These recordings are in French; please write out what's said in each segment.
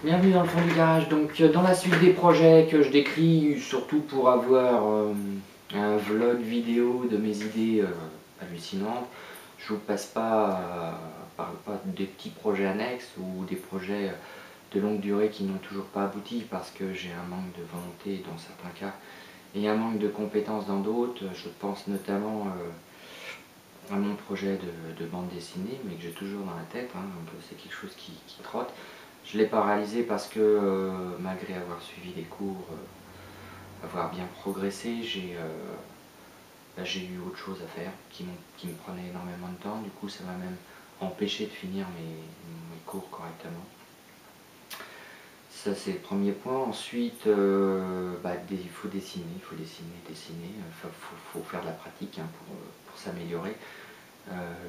Bienvenue dans le fond du garage. Donc dans la suite des projets que je décris, surtout pour avoir un vlog vidéo de mes idées hallucinantes, je vous passe pas des petits projets annexes ou des projets de longue durée qui n'ont toujours pas abouti parce que j'ai un manque de volonté dans certains cas et un manque de compétences dans d'autres. Je pense notamment à mon projet de bande dessinée, mais que j'ai toujours dans la tête, hein, donc c'est quelque chose qui trotte. Je ne l'ai pas réalisé parce que malgré avoir suivi des cours, avoir bien progressé, j'ai eu autre chose à faire qui me prenait énormément de temps. Du coup, ça m'a même empêché de finir mes cours correctement. Ça, c'est le premier point. Ensuite, il faut dessiner, dessiner. Faut faire de la pratique, hein, pour s'améliorer.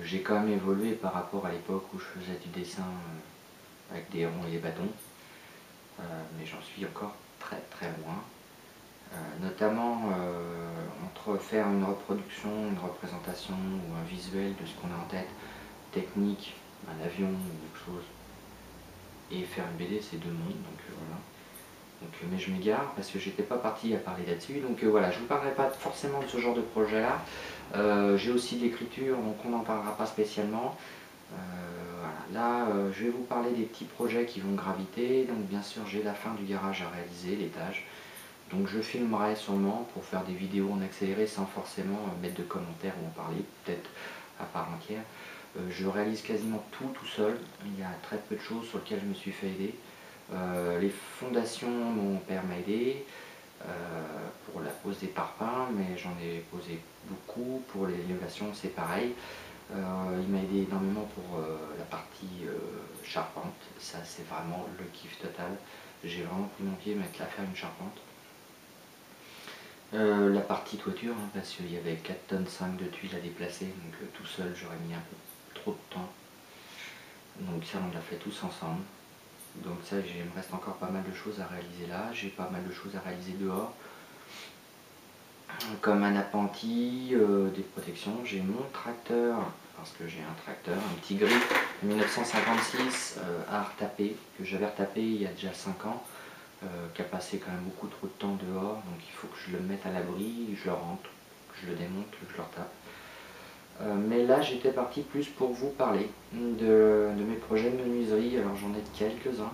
J'ai quand même évolué par rapport à l'époque où je faisais du dessin avec des ronds et des bâtons. Mais j'en suis encore très très loin. Notamment entre faire une reproduction, une représentation ou un visuel de ce qu'on a en tête, technique, un avion ou quelque chose, et faire une BD, c'est deux mondes, donc voilà. Donc, mais je m'égare parce que j'étais pas parti à parler là-dessus, donc voilà, je vous parlerai pas forcément de ce genre de projet là. J'ai aussi de l'écriture, donc on n'en parlera pas spécialement. Voilà. Là, je vais vous parler des petits projets qui vont graviter. Donc bien sûr, j'ai la fin du garage à réaliser, l'étage. Donc je filmerai sûrement pour faire des vidéos en accéléré sans forcément mettre de commentaires ou en parler, peut-être à part entière. Je réalise quasiment tout seul. Il y a très peu de choses sur lesquelles je me suis fait aider. Les fondations, mon père m'a aidé pour la pose des parpaings, mais j'en ai posé beaucoup. Pour l'élévation, c'est pareil. Il m'a aidé énormément pour la partie charpente. Ça, c'est vraiment le kiff total. J'ai vraiment pris mon pied à faire une charpente. La partie toiture, hein, parce qu'il y avait 4 tonnes 5 de tuiles à déplacer, donc tout seul j'aurais mis un peu trop de temps. Donc ça on l'a fait tous ensemble. Donc ça il me reste encore pas mal de choses à réaliser là, j'ai pas mal de choses à réaliser dehors. Comme un appentis, des protections, j'ai mon tracteur, parce que j'ai un tracteur, un petit gris 1956 à retaper, que j'avais retapé il y a déjà 5 ans. Qui a passé quand même beaucoup trop de temps dehors, donc il faut que je le mette à l'abri, je le rentre, que je le démonte, que je le retape. Mais là j'étais parti plus pour vous parler de mes projets de menuiserie, alors j'en ai quelques-uns.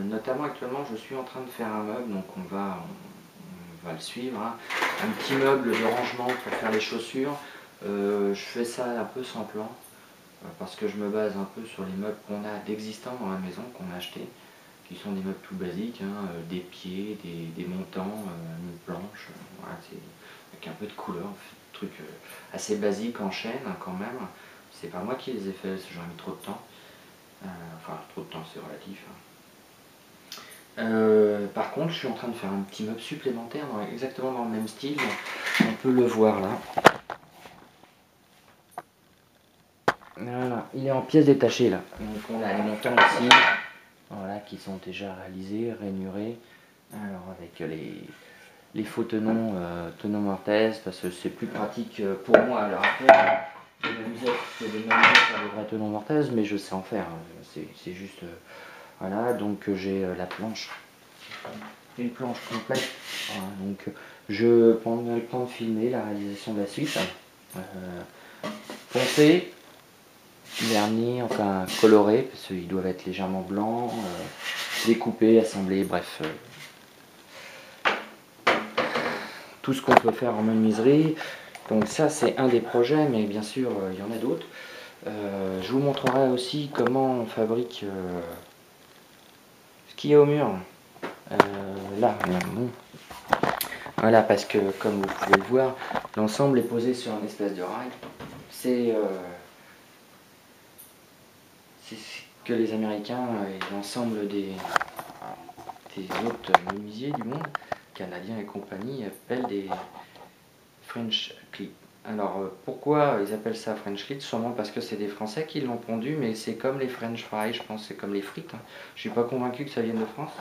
Notamment actuellement je suis en train de faire un meuble, donc on va le suivre, hein. Un petit meuble de rangement pour faire les chaussures. Je fais ça un peu sans plan, parce que je me base un peu sur les meubles qu'on a d'existants dans la maison, qu'on a achetés, qui sont des meubles tout basiques, hein, des pieds, des montants, une planche, voilà, avec un peu de couleur, truc assez basique en chaîne, hein, quand même. C'est pas moi qui les ai faits, j'aurais mis trop de temps. Enfin, trop de temps, c'est relatif, hein. Par contre, je suis en train de faire un petit meuble supplémentaire, exactement dans le même style. On peut le voir là. Voilà, il est en pièces détachées là. Donc on a les montants aussi, voilà, qui sont déjà réalisés, rainurés. Alors avec les faux tenons, tenons mortaises, parce que c'est plus pratique pour moi à l'heure actuelle de m'amuser que de m'amuser sur les vrais tenons mortaises, mais je sais en faire, hein. C'est juste, voilà, donc j'ai la planche, une planche complète, voilà, donc je prends le temps de filmer la réalisation de la suite, poncer, vernis, enfin coloré, parce qu'ils doivent être légèrement blancs, découpés, assemblés, bref. Tout ce qu'on peut faire en menuiserie. Donc ça c'est un des projets, mais bien sûr il y en a d'autres. Je vous montrerai aussi comment on fabrique ce qu'il y a au mur. Là, bon. Voilà, parce que comme vous pouvez le voir, l'ensemble est posé sur une espèce de rail. C'est ce que les Américains et l'ensemble des autres menuisiers du monde, canadiens et compagnie, appellent des French clips. Alors pourquoi ils appellent ça French clips? Sûrement parce que c'est des Français qui l'ont pondu, mais c'est comme les French fries, je pense, c'est comme les frites, hein. Je suis pas convaincu que ça vienne de France.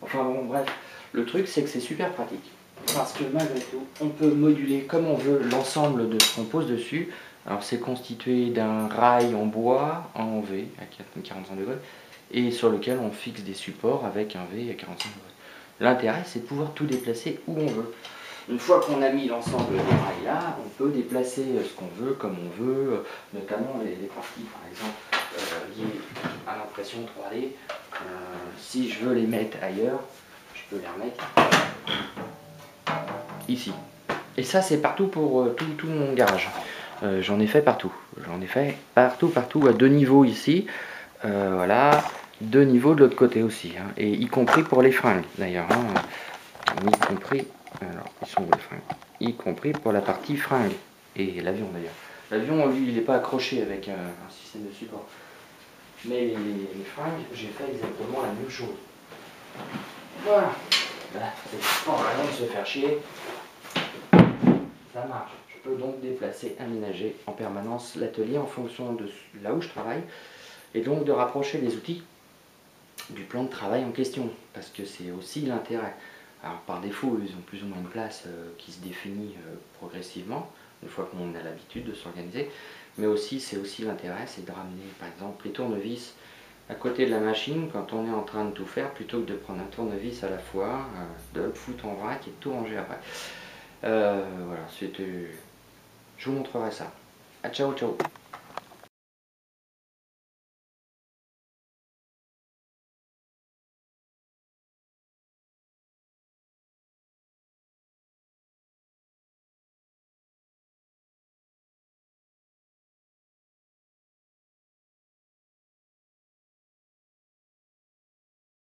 Enfin bon, bref, le truc c'est que c'est super pratique. Parce que malgré tout, on peut moduler comme on veut l'ensemble de ce qu'on pose dessus. Alors c'est constitué d'un rail en bois, en V, à 45 degrés, et sur lequel on fixe des supports avec un V à 45 degrés. L'intérêt, c'est de pouvoir tout déplacer où on veut. Une fois qu'on a mis l'ensemble des rails là, on peut déplacer ce qu'on veut, comme on veut, notamment les parties par exemple liées à l'impression 3D. Si je veux les mettre ailleurs, je peux les remettre ici. Et ça c'est partout pour tout mon garage. J'en ai fait partout. J'en ai fait partout, à 2 niveaux ici. Voilà, 2 niveaux de l'autre côté aussi. Hein. Et y compris pour les fringues d'ailleurs. Hein. Y compris, alors ils sont où les fringues? Y compris pour la partie fringues. Et l'avion d'ailleurs. L'avion, lui, il n'est pas accroché avec un système de support. Mais les fringues, j'ai fait exactement la même chose. Voilà. Là, c'est pas vraiment de se faire chier. Ça marche. Je peux donc déplacer, aménager en permanence l'atelier en fonction de là où je travaille. Et donc de rapprocher les outils du plan de travail en question. Parce que c'est aussi l'intérêt. Alors par défaut, ils ont plus ou moins une place qui se définit progressivement, une fois qu'on a l'habitude de s'organiser. Mais aussi, c'est aussi l'intérêt, c'est de ramener par exemple les tournevis à côté de la machine quand on est en train de tout faire, plutôt que de prendre un tournevis à la fois, de le foutre en vrac et de tout ranger après. Voilà, c'était... Je vous montrerai ça. À ciao ciao.